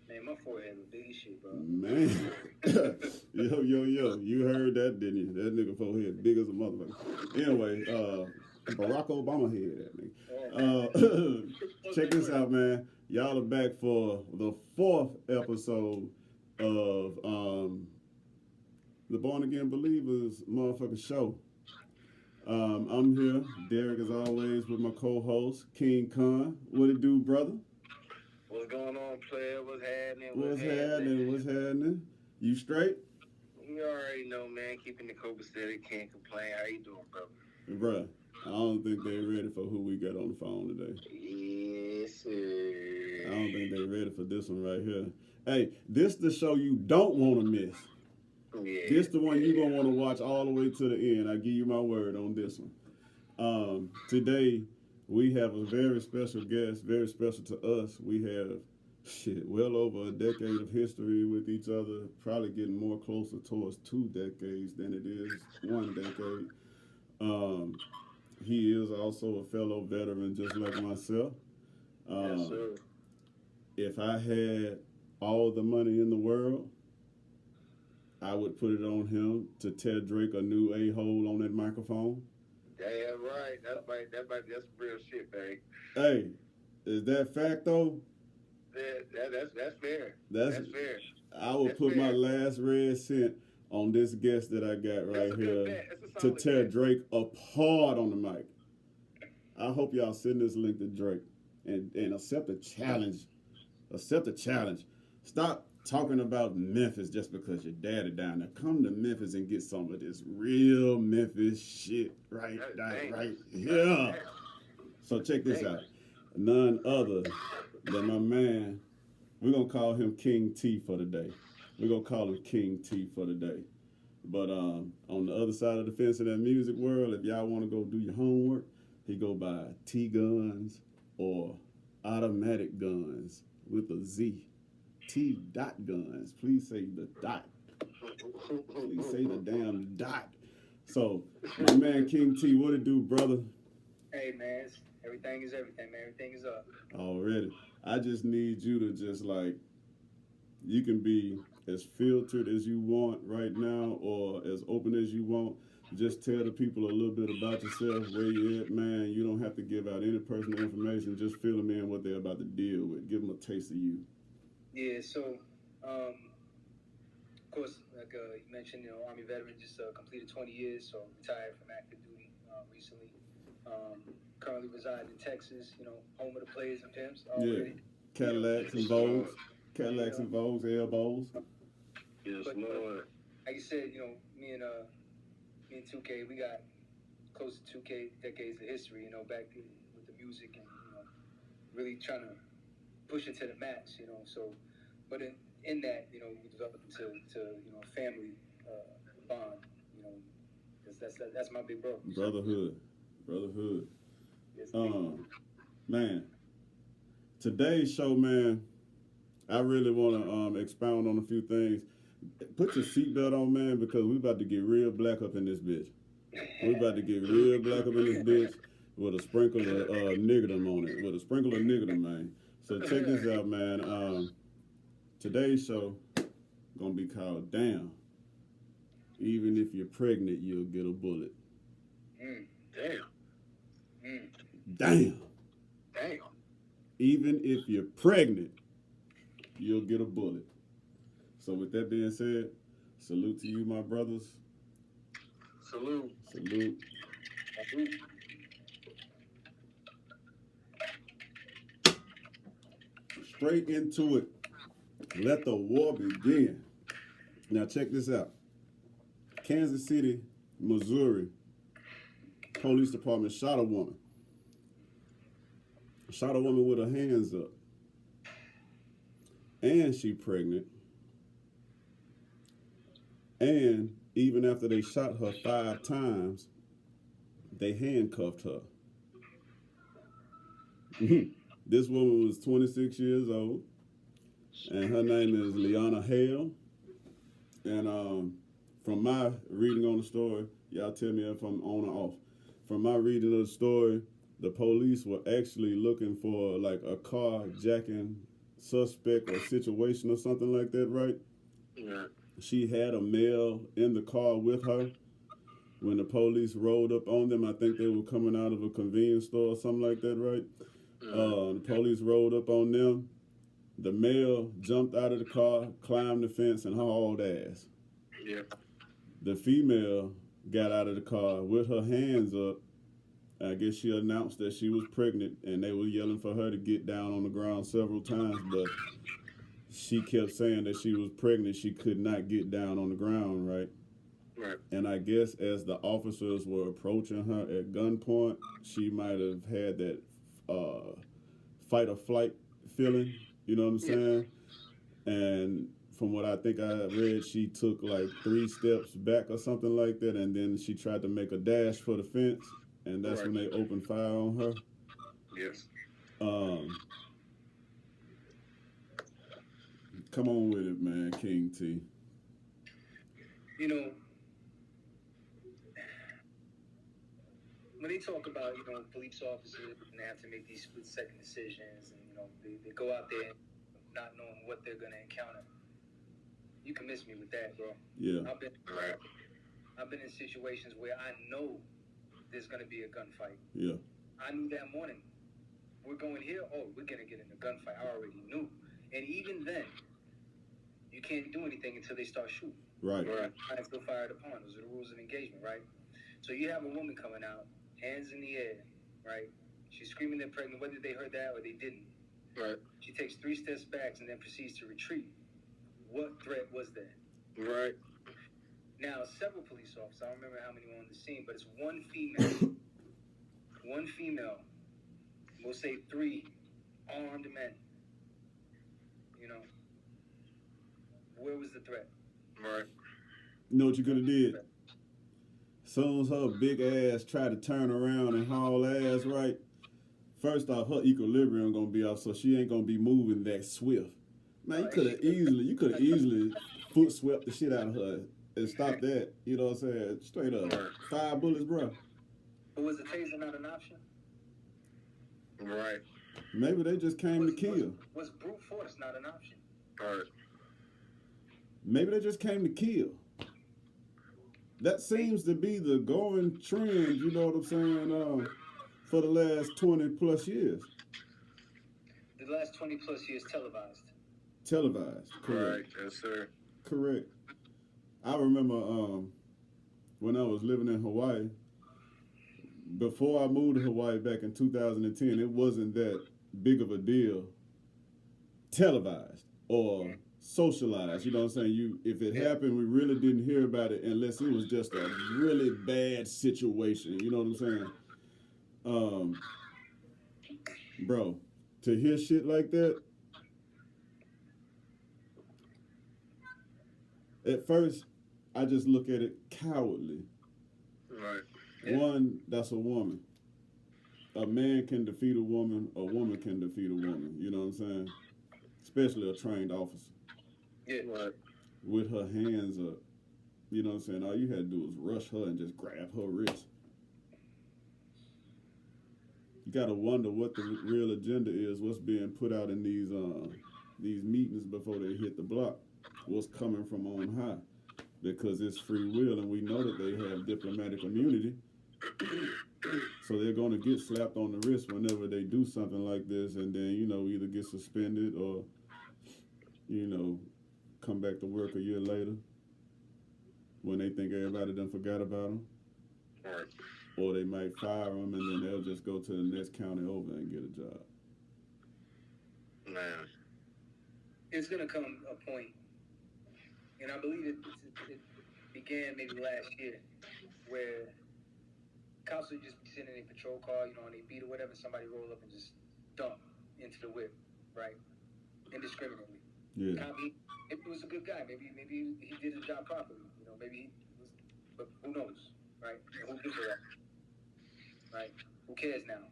Man, my forehead was big as shit, bro. Man. Yo. You heard that, didn't you? That nigga forehead big as a motherfucker. Anyway, Barack Obama head that nigga. Check this out, man. Y'all are back for the fourth episode of the Born Again Believers motherfucking show. I'm here, Derek, as always, with my co-host King Khan. What it do, brother? What's going on, player? What's happening? What's happening? What's happening? You straight? You already know, man. Keeping the copacetic, can't complain. How you doing, bro? Bruh, I don't think they're ready for who we got on the phone today. Yes, sir. I don't think they're ready for this one right here. Hey, this the show you don't want to miss. Yeah. This the one you gonna want to watch all the way to the end. I give you my word on this one. Today we have a very special guest, very special to us. We have well over a decade of history with each other, probably getting more closer towards 2 decades than it is 1 decade. Um, he is also a fellow veteran, just like myself. Yes, Um, sir. if I had all the money in the world, I would put it on him to tell Drake a new a-hole on that microphone. Damn right. That's real shit, babe. Hey, is that fact though? That's fair. That's That's fair. I would That's put my fair. last red cent on this guest that I got That's right a good here bet. That's a to solid tear bet. Drake apart on the mic. I hope y'all send this link to Drake and accept the challenge. Accept the challenge. Stop talking about Memphis just because your daddy down there. Come to Memphis and get some of this real Memphis shit right, Damn. right here. So check this out. None other than my man. We're gonna call him King T for the day. We're gonna call him King T for the day. But on the other side of the fence in that music world, if y'all want to go do your homework, he go by T Guns or Automatic Guns with a Z. T dot guns. Please say the dot. Please say the damn dot. So, my man King T, what it do, brother? Hey, man. Everything is everything, man. Everything is up. Already. I just need you to just like, you can be as filtered as you want right now or as open as you want. Just tell the people a little bit about yourself, where you at, man. You don't have to give out any personal information. Just fill them in what they're about to deal with. Give them a taste of you. Yeah, so, of course, like you mentioned, Army veteran, just completed 20 years, so retired from active duty recently. Currently reside in Texas, home of the players and pimps Yeah. already. Cadillacs and Vogues. Cadillacs and Vogues, elbows. Yes, Lord. Like you said, me and 2K, we got close to 2K decades of history, back with the music and, really trying to push it to the max, So, but in that, we developed to a family bond, because that's my big bro. Brotherhood. Yes, Man, today's show, man, I really want to expound on a few things. Put your seatbelt on, man, because we about to get real black up in this bitch. We about to get real black up in this bitch with a sprinkle of niggerdom on it. With a sprinkle of niggerdom, man. So check this out, man. Today's show gonna be called Damn. Even if you're pregnant, you'll get a bullet. Damn. Damn. Damn. Even if you're pregnant, you'll get a bullet. So with that being said, salute to you, my brothers. Salute. Salute. Straight into it. Let the war begin. Now check this out. Kansas City, Missouri, police department shot a woman. Shot a woman with her hands up. And she pregnant. And even after they shot her 5 times, they handcuffed her. This woman was 26 years old, and her name is Leona Hale. And from my reading on the story, y'all tell me if I'm on or off. From my reading of the story, the police were actually looking for like a carjacking suspect or situation or something like that, right? Yeah. She had a male in the car with her when the police rolled up on them. I think they were coming out of a convenience store or something like that, right? The police rolled up on them. The male jumped out of the car, climbed the fence, and hauled ass. Yeah. The female got out of the car with her hands up. I guess she announced that she was pregnant, and they were yelling for her to get down on the ground several times, but she kept saying that she was pregnant. She could not get down on the ground, right? Right. And I guess as the officers were approaching her at gunpoint, she might have had that fight or flight feeling. You know what I'm saying? And from what I think I read, she took like 3 steps back or something like that, and then she tried to make a dash for the fence, and that's when they opened fire on her. Yes. Come on with it, man, King T. You know, when they talk about, police officers and they have to make these split-second decisions, and, they go out there not knowing what they're going to encounter, you can miss me with that, bro. Yeah. I've been in situations where I know there's going to be a gunfight. Yeah. I knew that morning. We're going here. Oh, we're going to get in a gunfight. I already knew. And even then, you can't do anything until they start shooting. Right. I feel fired upon. Those are the rules of engagement, right? So you have a woman coming out, hands in the air, right? She's screaming they're pregnant, whether they heard that or they didn't. Right. She takes 3 steps back and then proceeds to retreat. What threat was there? Right. Now, several police officers, I don't remember how many were on the scene, but it's one female. One female, we'll say 3 armed men. Where was the threat? Right. You know what you could have did? As soon as her big ass tried to turn around and haul ass, right? First off, her equilibrium gonna be off, so she ain't gonna be moving that swift. Man, you could have easily foot swept the shit out of her and stopped that. You know what I'm saying? Straight up. 5 bullets, bro. But was the taser not an option? Right. Maybe they just came to kill. Was brute force not an option? Right. Maybe they just came to kill. That seems to be the going trend, you know what I'm saying, for the last 20 plus years. The last 20 plus years televised. Televised, correct. Right, yes, sir. Correct. I remember when I was living in Hawaii, before I moved to Hawaii back in 2010, it wasn't that big of a deal televised or socialized. You know what I'm saying? If it happened, we really didn't hear about it unless it was just a really bad situation. You know what I'm saying? Bro, to hear shit like that, at first, I just look at it cowardly. Right. One, that's a woman. A man can defeat a woman can defeat a woman. You know what I'm saying? Especially a trained officer. Yeah. Right. With her hands up. You know what I'm saying? All you had to do was rush her and just grab her wrist. You gotta wonder what the real agenda is, what's being put out in these meetings before they hit the block. What's coming from on high. Because it's free will and we know that they have diplomatic immunity. So they're gonna get slapped on the wrist whenever they do something like this, and then, either get suspended or, come back to work a year later when they think everybody done forgot about them. Right. Or they might fire them and then they'll just go to the next county over and get a job. Man. It's going to come a point, and I believe it began maybe last year, where cops would just be sitting in a patrol car, on a beat or whatever, somebody roll up and just dump into the whip, right? Indiscriminately. Yeah. If he was a good guy, maybe he did his job properly. Maybe he was, but who knows, right? Who gives a rap, right? Who cares now?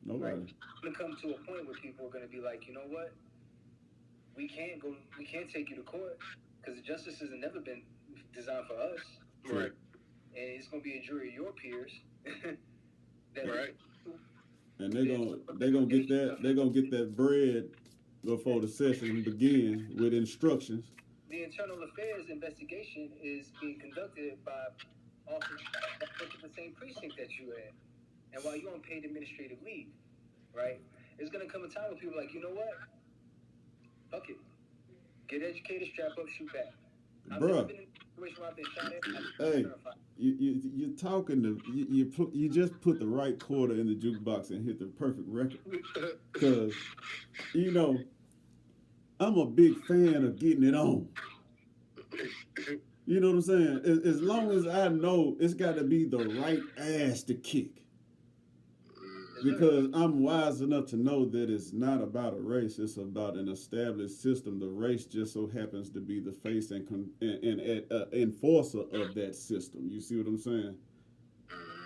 Nobody. Right? It's gonna come to a point where people are gonna be like, you know what? We can't take you to court because justice has never been designed for us, Right. And it's gonna be a jury of your peers. Right. And they're gonna get that bread before the session begins with instructions. The internal affairs investigation is being conducted by officers that work at the same precinct that you at. And while you're on paid administrative leave, right? There's gonna come a time where people are like, you know what? Fuck it. Get educated, strap up, shoot back. I've never Bruh. been in a situation where I've been shot at. Hey, you're talking to you just put the right quarter in the jukebox and hit the perfect record. Cause you know I'm a big fan of getting it on. You know what I'm saying? As long as I know it's got to be the right ass to kick. Because I'm wise enough to know that it's not about a race; it's about an established system. The race just so happens to be the face and enforcer of that system. You see what I'm saying?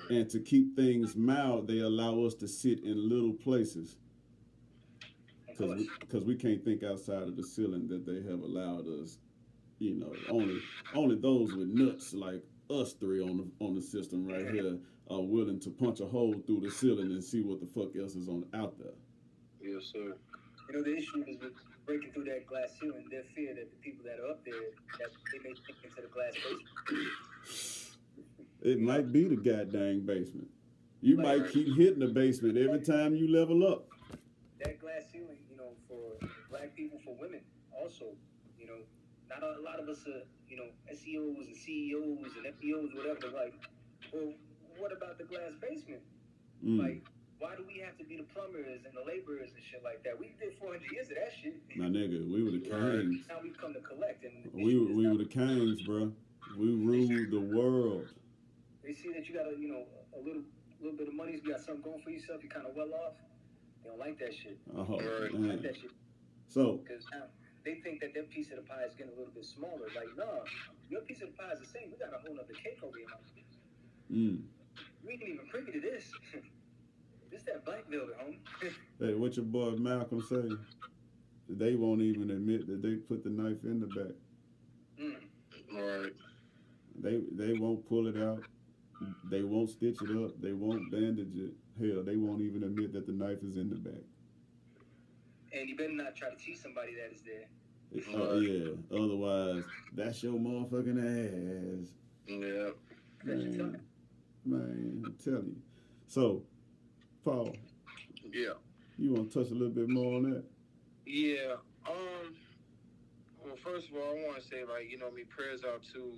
And to keep things mild, they allow us to sit in little places because we can't think outside of the ceiling that they have allowed us. You know, only those with nuts like us three on the system right here are willing to punch a hole through the ceiling and see what the fuck else is out there. Yes, sir. You know, the issue is with breaking through that glass ceiling, their fear that the people that are up there, that they may sink into the glass basement. It might be the goddamn basement. You might keep hitting the basement every time you level up. That glass ceiling, you know, for black people, for women, also, you know, not a lot of us are, you know, SEOs and CEOs and FBOs, whatever. They're like, well, what about the glass basement? Like, why do we have to be the plumbers and the laborers and shit like that? We did 400 years of that shit. My nigga, we were the kings. Now we've come to collect. And we were the kings, bro. We ruled the world. They see that you got a little bit of money, you got something going for yourself, you're kind of well off. They don't like that shit. Oh, they don't like that shit. So, because now they think that their piece of the pie is getting a little bit smaller. Like, no, your piece of the pie is the same. We got a whole other cake over here. We ain't even privy to this. This that black building, homie. Hey, what your boy Malcolm say? They won't even admit that they put the knife in the back. All right. They won't pull it out. They won't stitch it up. They won't bandage it. Hell, they won't even admit that the knife is in the back. And you better not try to teach somebody that it's there. Yeah. Otherwise, that's your motherfucking ass. Yeah. Man, I'm telling you. So, Paul. Yeah. You want to touch a little bit more on that? Yeah. Well, first of all, I want to say, like, you know, prayers out to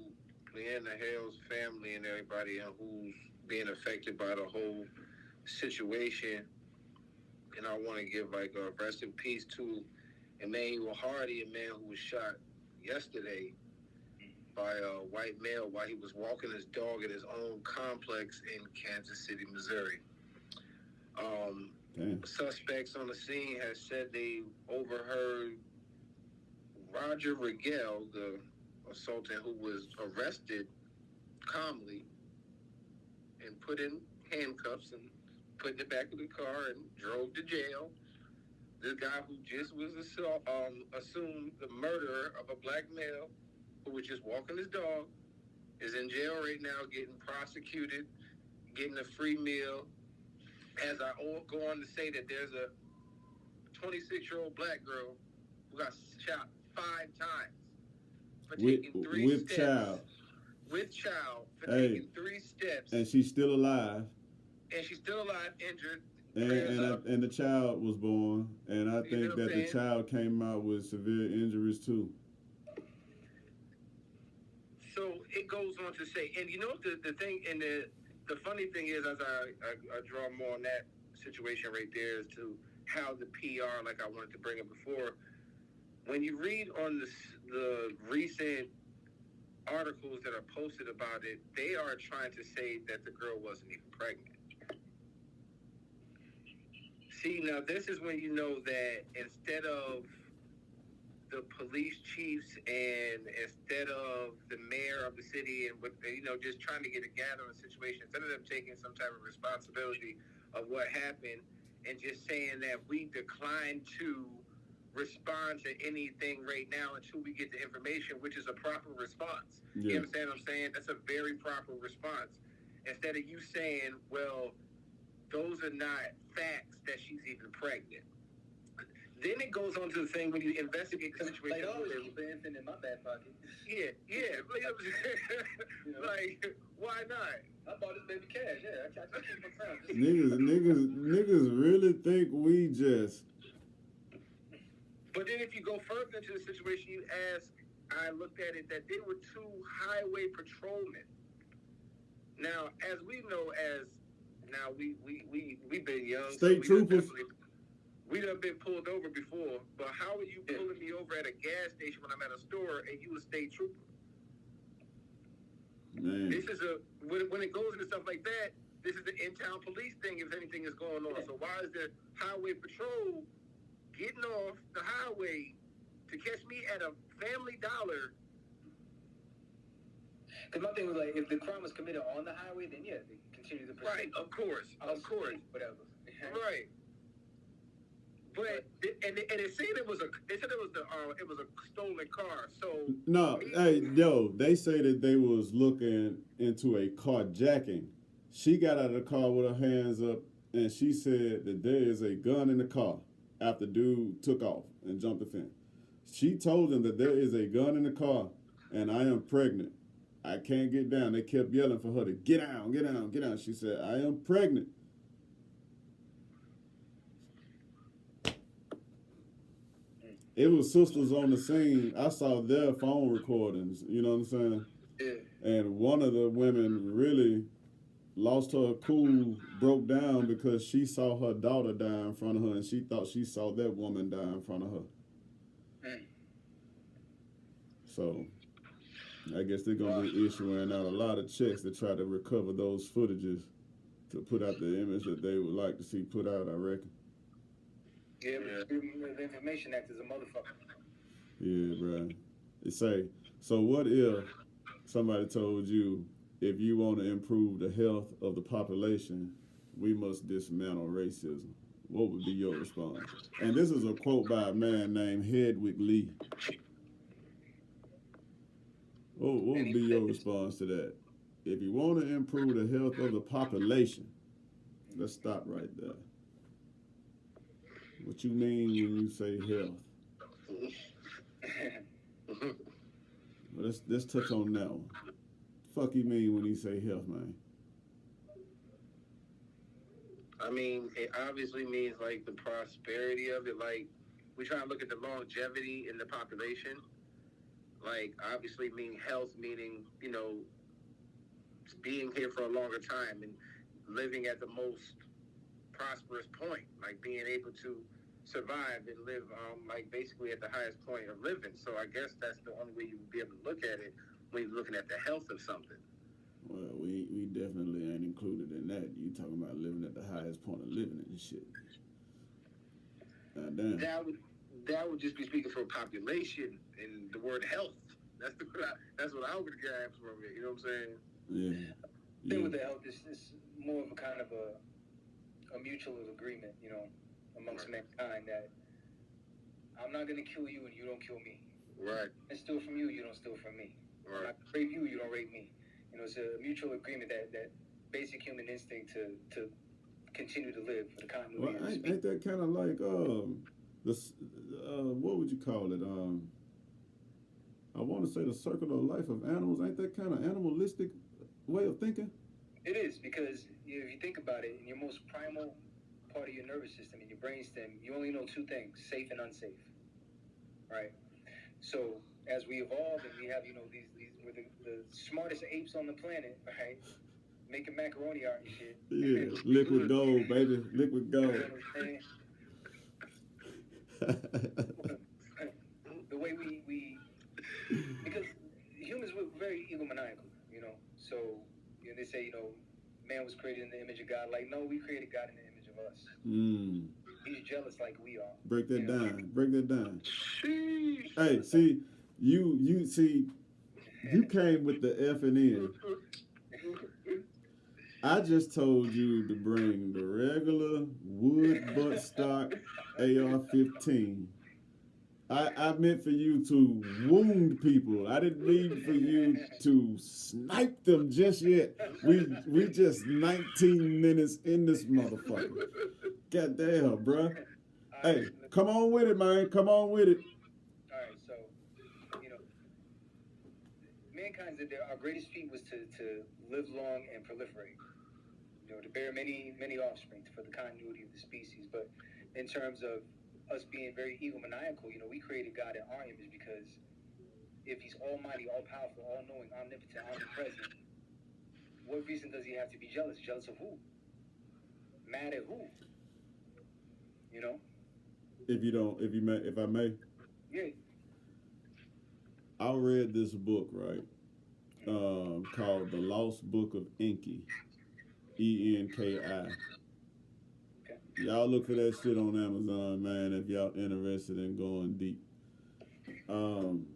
Leanna Hale's family and everybody who's being affected by the whole situation. And I want to give, like, a rest in peace to Emmanuel Hardy, a man who was shot yesterday by a white male while he was walking his dog at his own complex in Kansas City, Missouri. Suspects on the scene has said they overheard Roger Rigel, the assailtant who was arrested calmly and put in handcuffs and put in the back of the car and drove to jail. This guy who just was assumed the murderer of a black male who was just walking his dog is in jail right now getting prosecuted, getting a free meal. As I go on to say that there's a 26-year-old black girl who got shot 5 times for taking 3 steps. With child for taking 3 steps. And she's still alive. And she's still alive, injured. And the child was born, and I think that the child came out with severe injuries too. So it goes on to say, and you know the thing, and the funny thing is, as I draw more on that situation right there, is to how the PR, like I wanted to bring up before, when you read on the recent articles that are posted about it, they are trying to say that the girl wasn't even pregnant. See, now this is when you know that instead of the police chiefs and instead of the mayor of the city and with, you know, just trying to get a gather on the situation, instead of them taking some type of responsibility of what happened and just saying that we decline to respond to anything right now until we get the information, which is a proper response. Yeah. You understand what I'm saying? That's a very proper response. Instead of you saying, well, those are not facts that she's even pregnant. then it goes on to the thing when you investigate the situation. Like, always keep an infant in my back pocket. Yeah. Like, why not? I bought this baby cash. Yeah, I just keep my time. Niggas really think we just. But then if you go further into the situation, you ask, I looked at it that they were two highway patrolmen. Now, as we know, we've been young. State troopers. We done been pulled over before, but how are you pulling me over at a gas station when I'm at a store and you a state trooper? Man. This is when it goes into stuff like that, this is the in-town police thing if anything is going on. So why is the highway patrol getting off the highway to catch me at a Family Dollar? Because my thing was like, if the crime was committed on the highway, then yeah, they continue to pursue. Right, of course. Whatever. Right. But and it said it was a stolen car. So no, they say that they was looking into a carjacking. She got out of the car with her hands up, and she said that there is a gun in the car after dude took off and jumped the fence. She told them that there is a gun in the car, and I am pregnant. I can't get down. They kept yelling for her to get down, get down, get down. She said, I am pregnant. It was sisters on the scene. I saw their phone recordings, you know what I'm saying? Yeah. And one of the women really lost her cool, broke down because she saw her daughter die in front of her, and she thought she saw that woman die in front of her. So I guess they're going to be issuing out a lot of checks to try to recover those footages to put out the image that they would like to see put out, I reckon. Yeah, the Information Act is a motherfucker. Yeah, bro. They say, so what if somebody told you, if you want to improve the health of the population, we must dismantle racism? What would be your response? And this is a quote by a man named Hedwig Lee. What would be your response to that? If you want to improve the health of the population, let's stop right there. What you mean when you say health? Well, let's touch on that one. Fuck you mean when you say health, man? I mean, it obviously means like the prosperity of it. Like, we try to look at the longevity in the population. Like, obviously meaning health, meaning, you know, being here for a longer time and living at the most prosperous point, like being able to survive and live, like basically at the highest point of living. So I guess that's the only way you would be able to look at it when you're looking at the health of something. Well, we definitely ain't included in that. You talking about living at the highest point of living and shit. Damn. That would just be speaking for population and the word health. That's what I would get from it. You know what I'm saying? Yeah. The thing with the health is more of a kind of a mutual agreement, you know, amongst mankind that I'm not gonna kill you and you don't kill me. Right. I steal from you, you don't steal from me. Right. I rape you, you don't rape me. You know, it's a mutual agreement that basic human instinct to continue to live for the continuity. Well, ain't that kind of like what would you call it? I want to say the circle of life of animals. Ain't that kind of animalistic way of thinking? It is, because if you think about it, in your most primal part of your nervous system, in your brainstem, you only know two things: safe and unsafe. Right. So as we evolve and we have, you know, these we're the smartest apes on the planet, right? Making macaroni art and shit. Yeah, liquid gold, baby, liquid gold. The way we because humans were very egomaniacal, you know. So you know, they say, you know, man was created in the image of God. Like, no, we created God in the image of us. He's jealous like we are. Break that down. Know? Break that down. Hey, see, you see, you came with the F and N. I just told you to bring the regular wood buttstock AR-15. I meant for you to wound people. I didn't mean for you to snipe them just yet. We just 19 minutes in this motherfucker. Goddamn, bruh. Hey, come on with it, man. Come on with it. All right, so you know, mankind's our greatest feat was to live long and proliferate. You know, to bear many offspring for the continuity of the species. But in terms of us being very egomaniacal, you know, we created God in our image because if He's Almighty, all powerful, all knowing, omnipotent, omnipresent, what reason does He have to be jealous? Jealous of who? Mad at who? You know? If I may. Yeah. I read this book, right? Called The Lost Book of Enki. Enki. Okay. Y'all look for that shit on Amazon, man, if y'all interested in going deep. From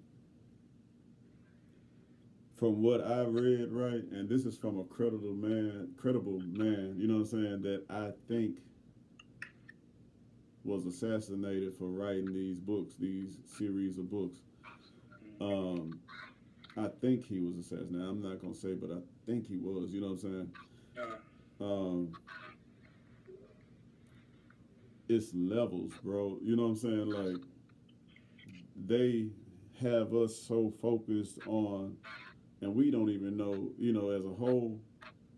what I read, right, and this is from a credible man, you know what I'm saying, that I think was assassinated for writing these books, these series of books. I think he was assassinated. I'm not gonna say, but I think he was. You know what I'm saying? It's levels, bro. You know what I'm saying? Like they have us so focused on, and we don't even know. You know, as a whole,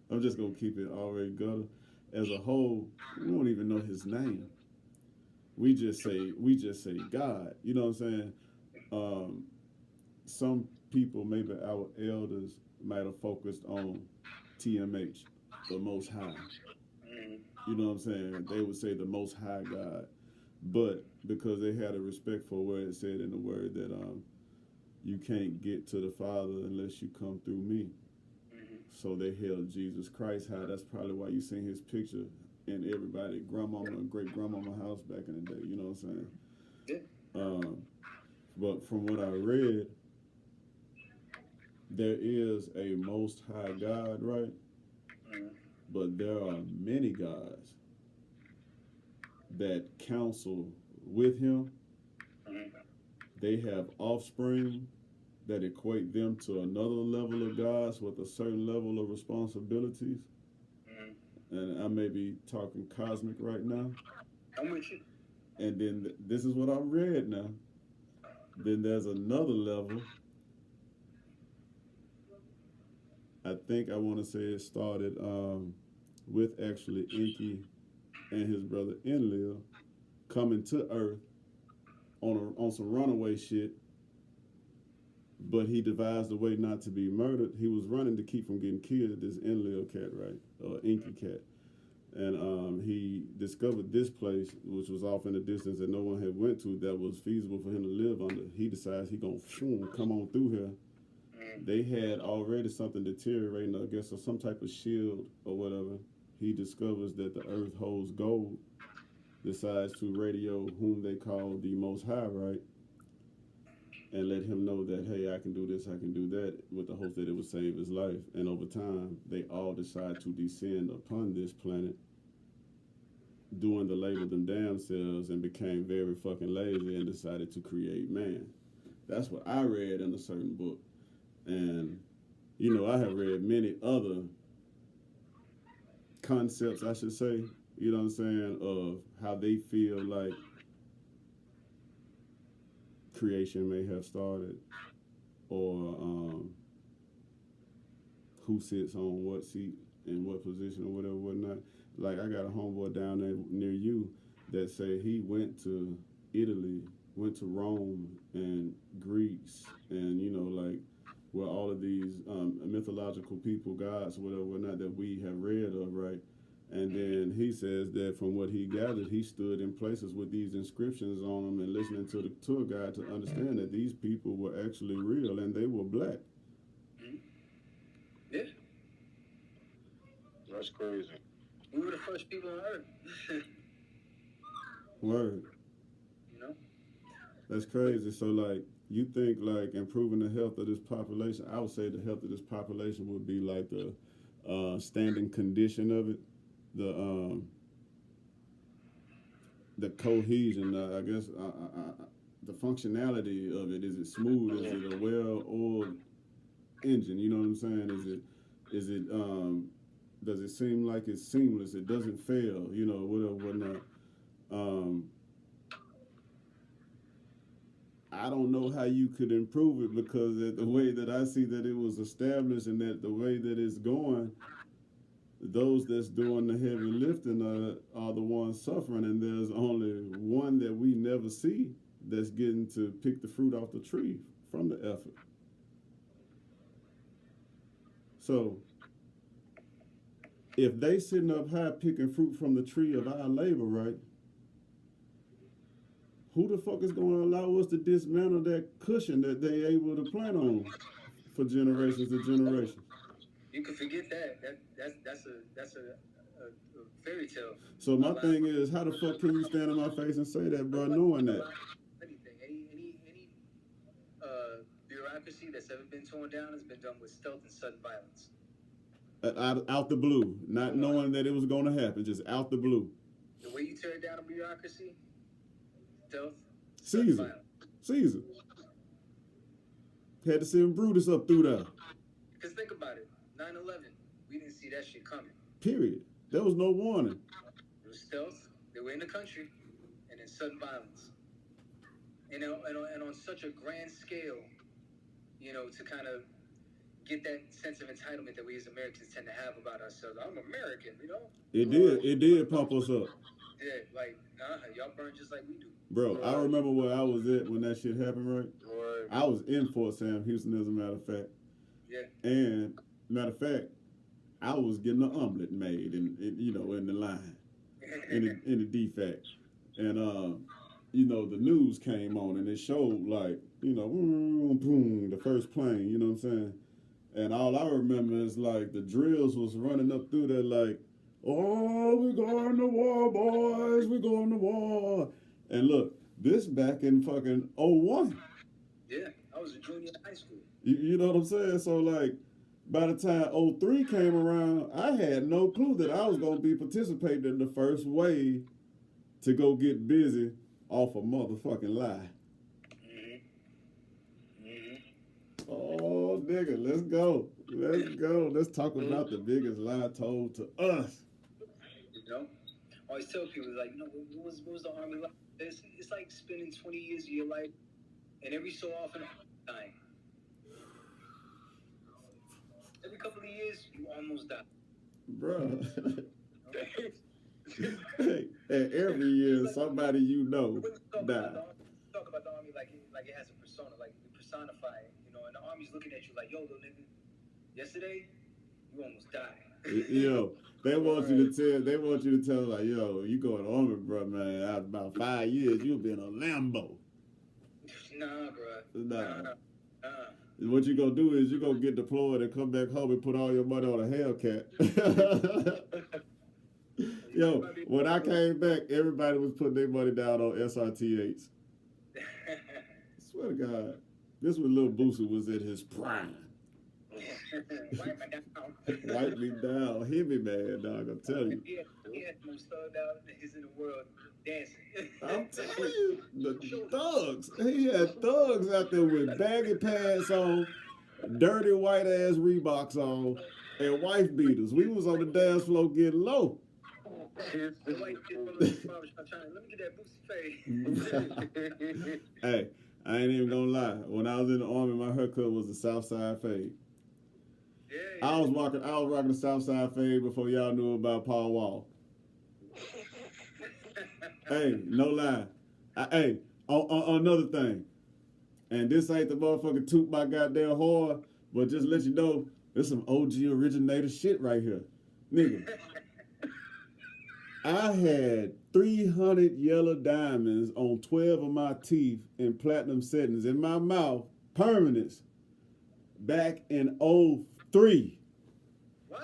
I'm just gonna keep it already gutter. As a whole, we don't even know his name. We just say God. You know what I'm saying? Some people, maybe our elders, might have focused on TMH, the Most High. You know what I'm saying? They would say the Most High God, but because they had a respect for where it said in the Word that you can't get to the Father unless you come through me. So they held Jesus Christ high. That's probably why you seen his picture in everybody grandmama and great grandmama house back in the day. You know what I'm saying? Yeah. But from what I read, there is a Most High God, right? But there are many gods that counsel with him. They have offspring that equate them to another level of gods with a certain level of responsibilities. And I may be talking cosmic right now. I'm with you. And then this is what I read now. Then there's another level. I think I want to say it started with actually Enki and his brother Enlil coming to Earth on some runaway shit. But he devised a way not to be murdered. He was running to keep from getting killed, this Enlil cat, right? Or Enki cat. And he discovered this place, which was off in the distance that no one had went to, that was feasible for him to live under. He decides he gonna come on through here. They had already something deteriorating, I guess, or some type of shield or whatever. He discovers that the earth holds gold, decides to radio whom they call the Most High, right? And let him know that, hey, I can do this, I can do that, with the hope that it would save his life. And over time, they all decide to descend upon this planet, doing the labor them damn selves, and became very fucking lazy and decided to create man. That's what I read in a certain book. And, you know, I have read many other concepts, I should say, you know what I'm saying, of how they feel like creation may have started, or who sits on what seat in what position or whatever, whatnot. Like, I got a homeboy down there near you that say he went to Italy, went to Rome and Greece, and, you know, like, where all of these mythological people, gods, whatever, whatnot, that we have read of, right? And then he says that from what he gathered, he stood in places with these inscriptions on them and listening to the tour guide to understand that these people were actually real and they were black. Yeah. That's crazy. We were the first people on Earth. Word. You know? That's crazy. So, like, you think, like, improving the health of this population, I would say the health of this population would be like the standing condition of it, the cohesion, I guess, the functionality of it. Is it smooth? Is it a well-oiled engine? You know what I'm saying? Is it does it seem like it's seamless? It doesn't fail, you know, whatever, whatnot. I don't know how you could improve it because the way that I see that it was established and that the way that it's going, those that's doing the heavy lifting are the ones suffering, and there's only one that we never see that's getting to pick the fruit off the tree from the effort. So if they sitting up high picking fruit from the tree of our labor, right? Who the fuck is going to allow us to dismantle that cushion that they able to plant on for generations to generations? You can forget that. That's a fairy tale. So my thing is, how the fuck can you stand in my face and say that, bro, knowing that? Anything, any bureaucracy that's ever been torn down has been done with stealth and sudden violence. Out the blue, not knowing that it was going to happen, just out the blue. The way you tear down a bureaucracy, stealth, Caesar. Had to send Brutus up through there. Because think about it, 9/11, we didn't see that shit coming. Period. There was no warning. It was stealth, they were in the country, and then sudden violence. And on such a grand scale, to kind of get that sense of entitlement that we as Americans tend to have about ourselves. I'm American, It did pump us up. Yeah, like, nah, y'all burn just like we do. Bro, I remember where I was at when that shit happened, right? I was in Fort Sam Houston, as a matter of fact. Yeah. And, matter of fact, I was getting an omelet made in the line, in the defect. And, the news came on and it showed like, boom, boom, the first plane, you know what I'm saying? And all I remember is like the drills was running up through there like, oh, we going to war, boys, we going to war. And look, this back in fucking 01. Yeah, I was a junior in high school. You know what I'm saying? So like, by the time 03 came around, I had no clue that I was going to be participating in the first wave to go get busy off a motherfucking lie. Oh, nigga, let's go. Let's talk about the biggest lie told to us. I always tell people, like, what was the Army like? It's like spending 20 years of your life, and every so often, dying. Every couple of years, you almost die. Bro. Hey, and every year, somebody died. Talk about the Army like it has a persona, like you personify it, and the Army's looking at you like, yo, little nigga, yesterday, you almost died. Yo, they want you to tell like, yo, you go in the Army, bro, man, after about 5 years, you'll be in a Lambo. Nah, bro. Nah. What you gonna do is you gonna get deployed and come back home and put all your money on a Hellcat. Yo, when I came back, everybody was putting their money down on SRT8s. Swear to God, this was Lil Boosie was at his prime. Wipe me down. Hit me, man, dog. I'm telling you. He had the most thugged out niggas in the world dancing. I'm telling you, the thugs. He had thugs out there with baggy pants on, dirty white ass Reeboks on, and wife beaters. We was on the dance floor getting low. Let me get that Boosie fade. Hey, I ain't even gonna lie. When I was in the Army, my haircut was the Southside fade. Yeah. I was rocking the Southside fade before y'all knew about Paul Wall. Hey, no lie. Hey, on another thing, and this ain't the motherfucking toot my goddamn horn, but just let you know, there's some OG originator shit right here. Nigga, I had 300 yellow diamonds on 12 of my teeth in platinum settings in my mouth, permanents, back in 03. What?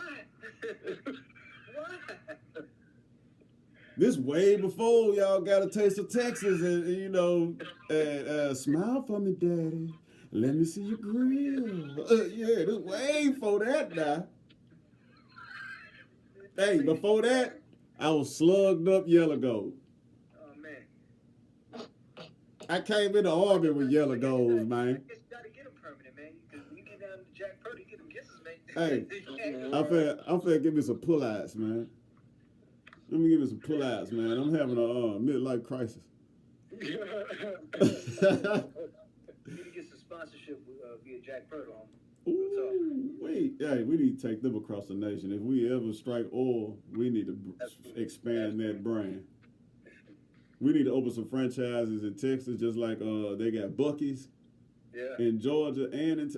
This way before y'all got a taste of Texas and smile for me, daddy. Let me see your grill. Yeah, this way before that now. Hey, before that, I was slugged up yellow gold. Oh, man. I came in the Army with yellow golds, man. I guess you gotta get them permanent, man. Because when you get down to Jack Purdy, get them guesses, man. Hey, I'm finna give me some pull-outs, man. Let me give me some pull-outs, man. I'm having a midlife crisis. We need to get some sponsorship via Jack Purtle. Ooh, we need to take them across the nation. If we ever strike oil, we need to expand that brand. We need to open some franchises in Texas, just like they got Buc-ee's in Georgia and in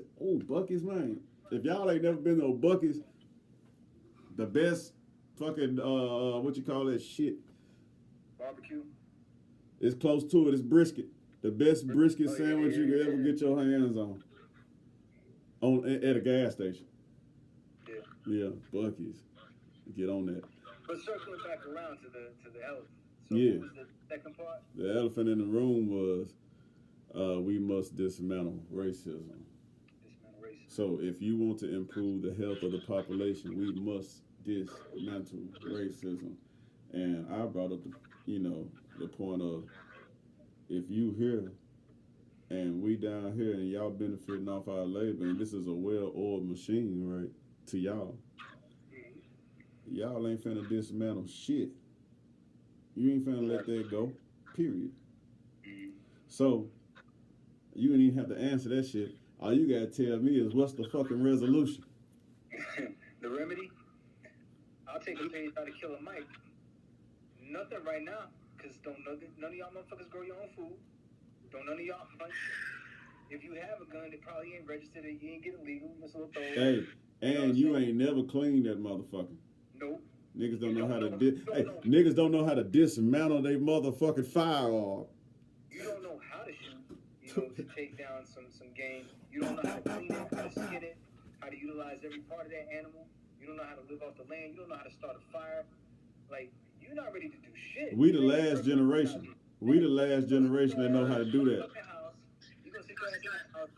Buc-ee's, man. If y'all ain't never been to Buc-ee's, the best fucking what you call that shit? Barbecue. It's close to it. It's brisket. The best brisket sandwich you could ever get your hands on at a gas station. Yeah, Buc-ee's. Get on that. But circling back around to the elephant. So yeah. What was the second part? The elephant in the room was we must dismantle racism. So if you want to improve the health of the population, we must dismantle racism. And I brought up the point of, if you here and we down here and y'all benefiting off our labor, and this is a well-oiled machine, right, to y'all, y'all ain't finna dismantle shit. You ain't finna let that go, period. So you ain't even have to answer that shit. All you gotta tell me is, what's the fucking resolution? The remedy? I'll take a page out of Killer Mike. Nothing right now, because none of y'all motherfuckers grow your own food. Don't none of y'all hunt. If you have a gun, it probably ain't registered, you ain't get illegal. Hey, and you ain't never cleaned that motherfucker. Nope. Niggas don't know how to niggas don't know how to dismantle their motherfucking firearm. You don't know how to shoot, to take down some game. You don't know how to clean it, how to skin it, how to utilize every part of that animal. You don't know how to live off the land. You don't know how to start a fire. Like, you're not ready to do shit. We the last generation. We the last generation that know how to do that. You're gonna sit there in the house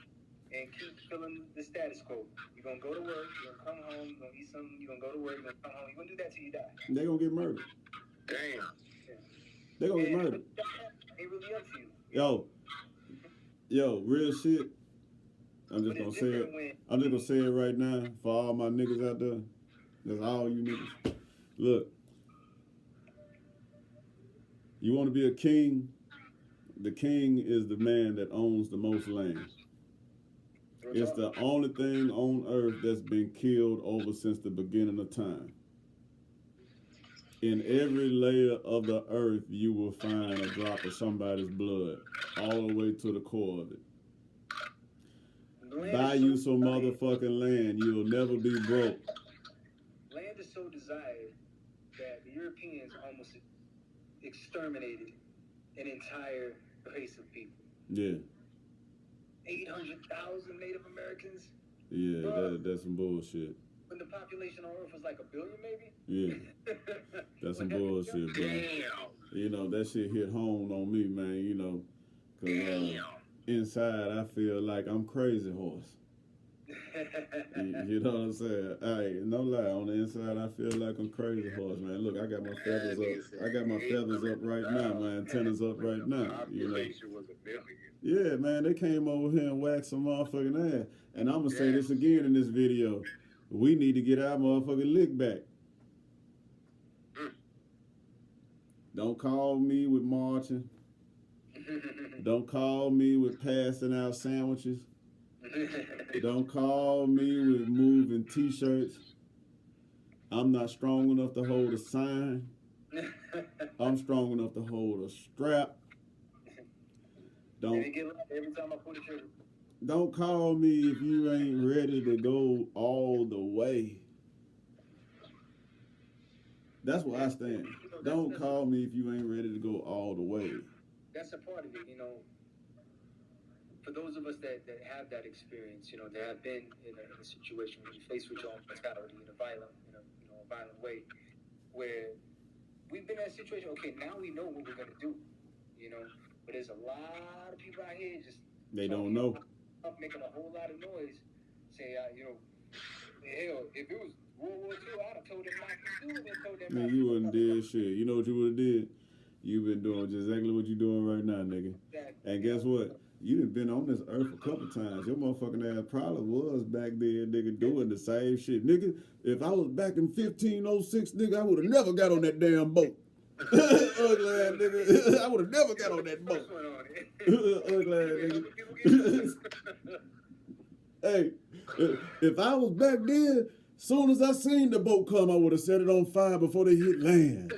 and keep feeling the status quo. You're gonna go to work, you're gonna come home, you're gonna eat something, you're gonna go to work, you're gonna come home, you're gonna do that till you die. They gonna get murdered. Damn. Yeah. They gonna get murdered. Ain't really up to you. Yo, real shit. I'm just gonna say it right now for all my niggas out there. That's all you niggas. Look, you want to be a king? The king is the man that owns the most land. It's the only thing on earth that's been killed over since the beginning of time. In every layer of the earth, you will find a drop of somebody's blood, all the way to the core of it. Buy you some motherfucking land. You'll never be broke. Land is so desired that the Europeans almost exterminated an entire race of people. Yeah. 800,000 Native Americans. Yeah, that's some bullshit. When the population on Earth was like 1 billion, maybe? Yeah. That's some bullshit, bro. Damn. That shit hit home on me, man, because inside I feel like I'm Crazy Horse. You know what I'm saying? Hey, no lie, on the inside I feel like I'm Crazy Horse, man. Look, I got my feathers up. I got my feathers up right now, my antennas up right now. Population was 1 million. Yeah, man, they came over here and waxed some motherfucking ass. And I'm gonna say this again in this video. We need to get our motherfucking lick back. Don't call me with marching. Don't call me with passing out sandwiches. Don't call me with moving t-shirts. I'm not strong enough to hold a sign. I'm strong enough to hold a strap. Don't call me if you ain't ready to go all the way. That's where I stand. Don't call me if you ain't ready to go all the way. That's a part of it, For those of us that have that experience, that have been in a situation where you face with your own mentality in a violent way, where we've been in a situation. Okay, now we know what we're gonna do, But there's a lot of people out here just don't know. Making a whole lot of noise. Say, hell, if it was World War II, I'd have told them not to do it and told them not to do it. You wouldn't did shit. You know what you would have did? You've been doing just exactly what you're doing right now, nigga. Exactly. And guess what? You done been on this earth a couple times. Your motherfucking ass probably was back there, nigga, doing the same shit. Nigga, if I was back in 1506, nigga, I would have never got on that damn boat. Ugly ass nigga. I would have never got on that boat. Ugly ass nigga. Hey, if I was back then, soon as I seen the boat come, I would have set it on fire before they hit land.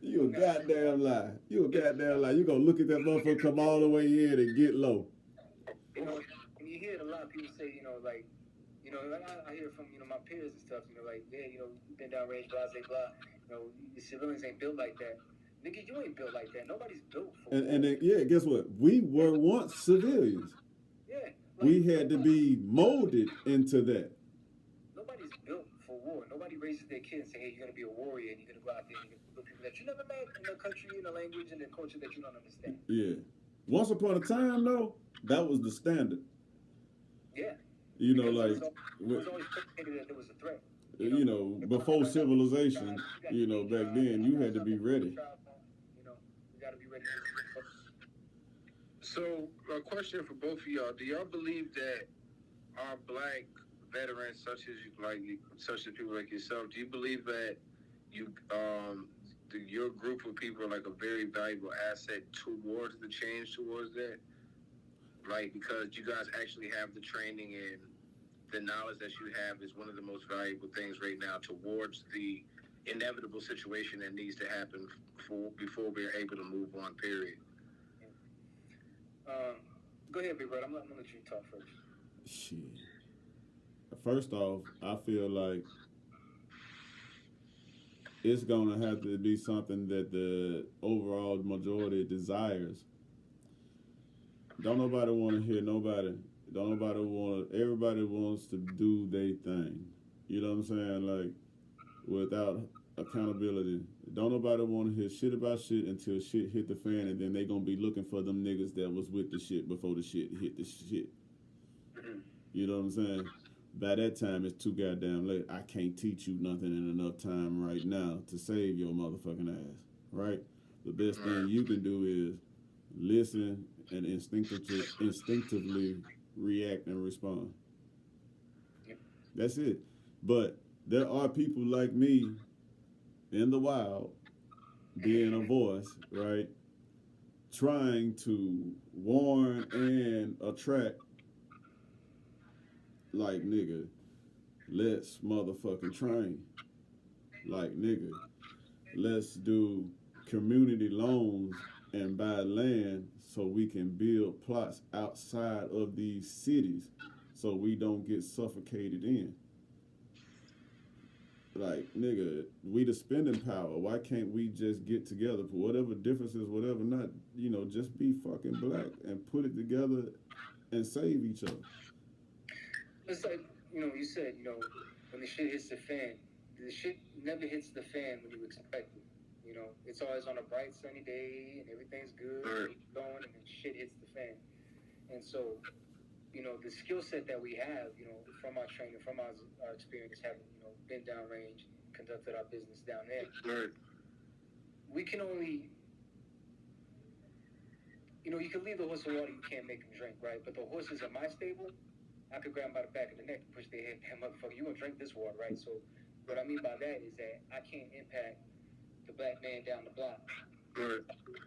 You a goddamn lie. You a goddamn lie. You gonna look at that motherfucker come all the way in and get low. You know, and you hear a lot of people say, like I hear from, my peers and stuff, like, yeah, you've been downrange, blah, blah, blah. The civilians ain't built like that. Nigga, you ain't built like that. Nobody's built for war. And then, yeah, guess what? We were once civilians. Yeah. We had to be molded into that. Nobody's built for war. Nobody raises their kids and say, hey, you're going to be a warrior and you're going to go out there and you're going to look people that you never met in a country, in a language, and a culture that you don't understand. Yeah. Once upon a time, though, that was the standard. Yeah. Like... It was always predicated that there was a threat. Before civilization, back then, you had to be ready. You got to be ready. So, a question for both of y'all: do y'all believe that our black veterans, such as people like yourself, do you believe that your group of people are like a very valuable asset towards the change towards that? Like, because you guys actually have the training and the knowledge that you have is one of the most valuable things right now towards the inevitable situation that needs to happen before we're able to move on, period. Go ahead, Big Red. I'm gonna let you talk first. Shit. First off, I feel like it's gonna have to be something that the overall majority desires. Don't nobody want to hear nobody. Don't nobody want. Everybody wants to do their thing. You know what I'm saying? Like, without accountability. Don't nobody want to hear shit about shit until shit hit the fan, and then they gonna be looking for them niggas that was with the shit before the shit hit the shit. You know what I'm saying? By that time, it's too goddamn late. I can't teach you nothing in enough time right now to save your motherfucking ass. Right? The best thing you can do is listen and instinctively react and respond. That's it. But there are people like me in the wild, being a voice, right? Trying to warn and attract, like, nigga, let's motherfucking train. Like, nigga, let's do community loans and buy land so we can build plots outside of these cities so we don't get suffocated in. Like, nigga, we the spending power. Why can't we just get together for whatever differences, whatever not, just be fucking black and put it together and save each other? It's like, you said, when the shit hits the fan, the shit never hits the fan when you expect it. It's always on a bright, sunny day and everything's good, going, and then shit hits the fan. And so, the skill set that we have, from our training, from our experience, having, been downrange, conducted our business down there, we can only, you can leave the horse in water, you can't make him drink, right? But the horses in my stable, I could grab them by the back of the neck and push their head, damn motherfucker, you gonna drink this water, right? So what I mean by that is that I can't impact the black man down the block.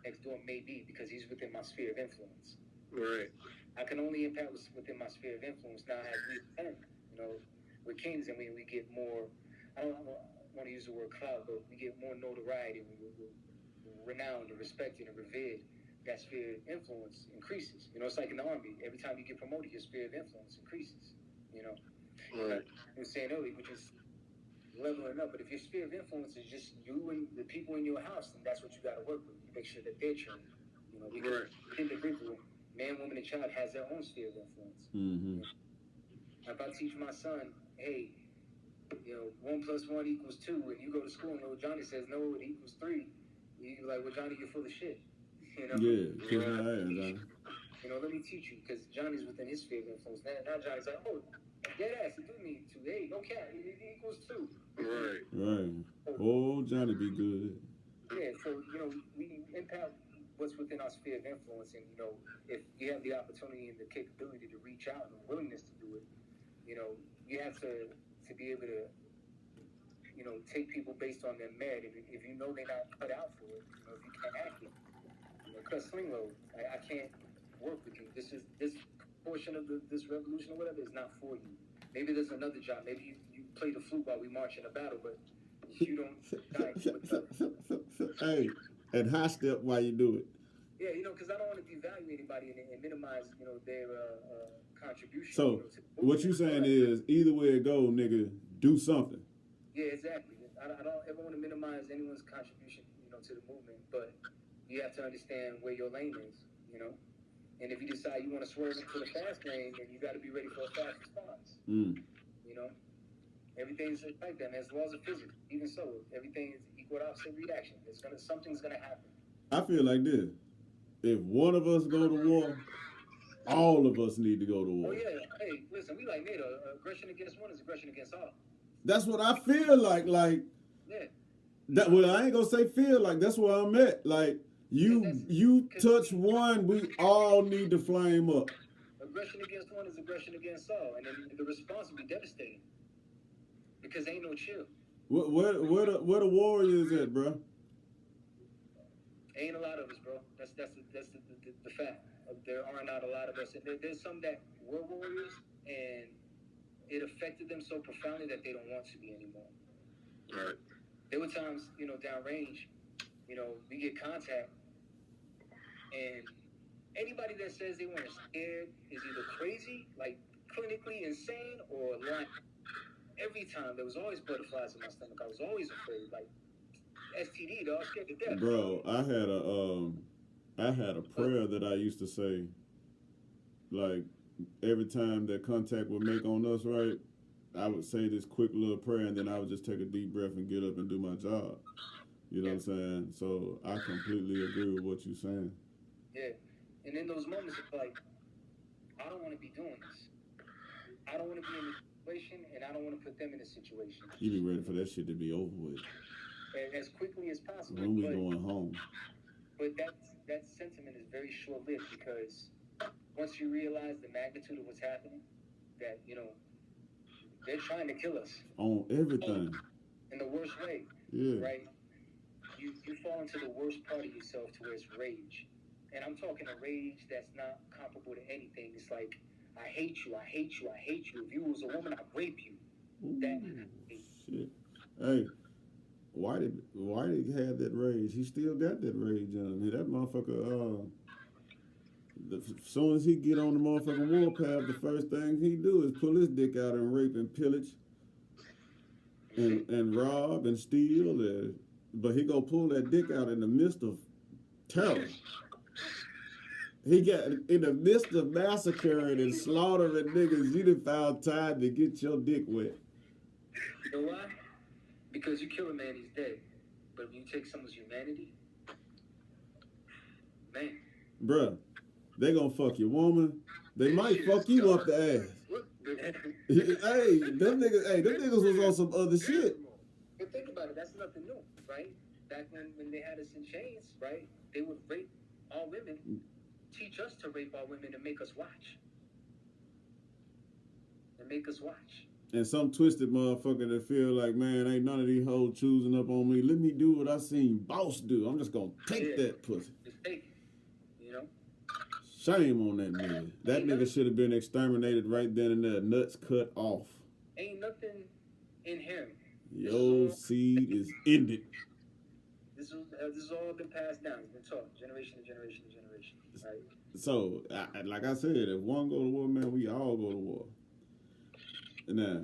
Next door may be because he's within my sphere of influence. Right. I can only impact what's within my sphere of influence. Now, as we can, we're kings and we get more, I don't want to use the word clout, but we get more notoriety. We're renowned and respected and revered. That sphere of influence increases. It's like in the army. Every time you get promoted, your sphere of influence increases. Right. I was saying earlier, which is leveling up. But if your sphere of influence is just you and the people in your house, then that's what you got to work with. You make sure that they're trained. Because individual, man, woman, and child has their own sphere of influence. Mm-hmm. If I teach my son, hey, 1 + 1 = 2, and you go to school and little Johnny says, no, it equals 3, you're like, well, Johnny, you're full of shit. Yeah, kiss my ass, Johnny. Let me teach you, because Johnny's within his sphere of influence. Now Johnny's like, oh, dead ass, it do mean 2. Hey, no cat, it equals 2. Right. Oh, Johnny be good. Yeah, so, we impact what's within our sphere of influence, and, if you have the opportunity and the capability to reach out and the willingness to do it, you have to be able to, take people based on their merit. If you know they're not cut out for it, if you can't act it, cut sling load. I can't work with you. This portion of this revolution or whatever is not for you. Maybe there's another job. Maybe you play the flute while we march in a battle, but you don't die with us. Hey, and high step while you do it. Yeah, because I don't want to devalue anybody and minimize, their contribution. So, what you saying is, either way it go, nigga, do something. Yeah, exactly. I don't ever want to minimize anyone's contribution, to the movement, but you have to understand where your lane is, And if you decide you want to swerve into the fast lane, then you got to be ready for a fast response. Everything's like that, man. It's laws of physics. Even so, everything is equal opposite reaction. Something's gonna happen. I feel like this. If one of us go to war, all of us need to go to war. Oh yeah. Hey, listen, we like NATO. Aggression against one is aggression against all. That's what I feel like. Yeah. Well, I ain't gonna say feel like. That's where I'm at. Like you touch one, we all need to flame up. Aggression against one is aggression against all, and then the response will be devastating. Because ain't no chill. Where the warriors at, bro? Ain't a lot of us, bro. That's the fact. There are not a lot of us. There's some that were warriors, and it affected them so profoundly that they don't want to be anymore. Right. There were times, downrange, we get contact, and anybody that says they weren't scared is either crazy, like clinically insane, or lying. Every time there was always butterflies in my stomach. I was always afraid, like STD, dog, scared to death. Bro, I had a prayer that I used to say, like every time that contact would make on us, right? I would say this quick little prayer, and then I would just take a deep breath and get up and do my job. You know what I'm saying? So I completely agree with what you're saying. Yeah, and in those moments, it's like, I don't want to be doing this. I don't want to be in this situation, and I don't want to put them in a situation. You be ready for that shit to be over with. As quickly as possible. When we going home. But that sentiment is very short-lived, because once you realize the magnitude of what's happening, that, they're trying to kill us. On everything. In the worst way. Yeah. Right? You fall into the worst part of yourself to where it's rage. And I'm talking a rage that's not comparable to anything. It's like, I hate you, I hate you, I hate you. If you was a woman, I'd rape you. That shit. Hey, Whitey had that rage. He still got that rage in him. That motherfucker, as soon as he get on the motherfucking warpath, the first thing he do is pull his dick out and rape and pillage and rob and steal. But he gonna pull that dick out in the midst of terror. He got in the midst of massacring and slaughtering niggas. You done found time to get your dick wet. You know why? Because you kill a man, he's dead. But if you take someone's humanity, man. Bruh, they gonna fuck your woman. They might fuck you up the ass. Them niggas was on some other shit. But think about it, that's nothing new, right? Back when they had us in chains, right? They would rape all women, teach us to rape all women, and make us watch. And some twisted motherfucker that feel like, man, ain't none of these hoes choosing up on me. Let me do what I seen boss do. I'm just gonna take that pussy. Just take it, Shame on that nigga. That nigga should have been exterminated right then and there. Nuts cut off. Ain't nothing in him. Your seed is ended. This has all been passed down. It's been taught generation to generation to generation. Right? So, like I said, if one go to war, man, we all go to war. And now,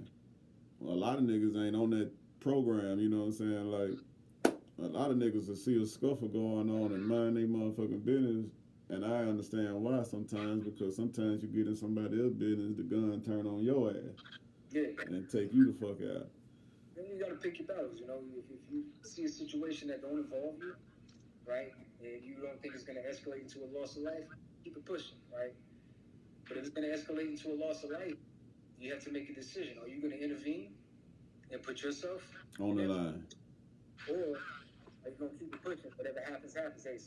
a lot of niggas ain't on that program, you know what I'm saying? Like, a lot of niggas will see a scuffle going on and mind their motherfucking business. And I understand why sometimes, because sometimes you get in somebody else's business, the gun turn on your ass. Yeah. And take you the fuck out. Then you gotta pick your battles, If you see a situation that don't involve you, right, and you don't think it's gonna escalate into a loss of life, keep it pushing, right? But if it's gonna escalate into a loss of life, you have to make a decision. Are you gonna intervene and put yourself on the line? Or are you gonna keep it pushing? Whatever happens, happens. Hey,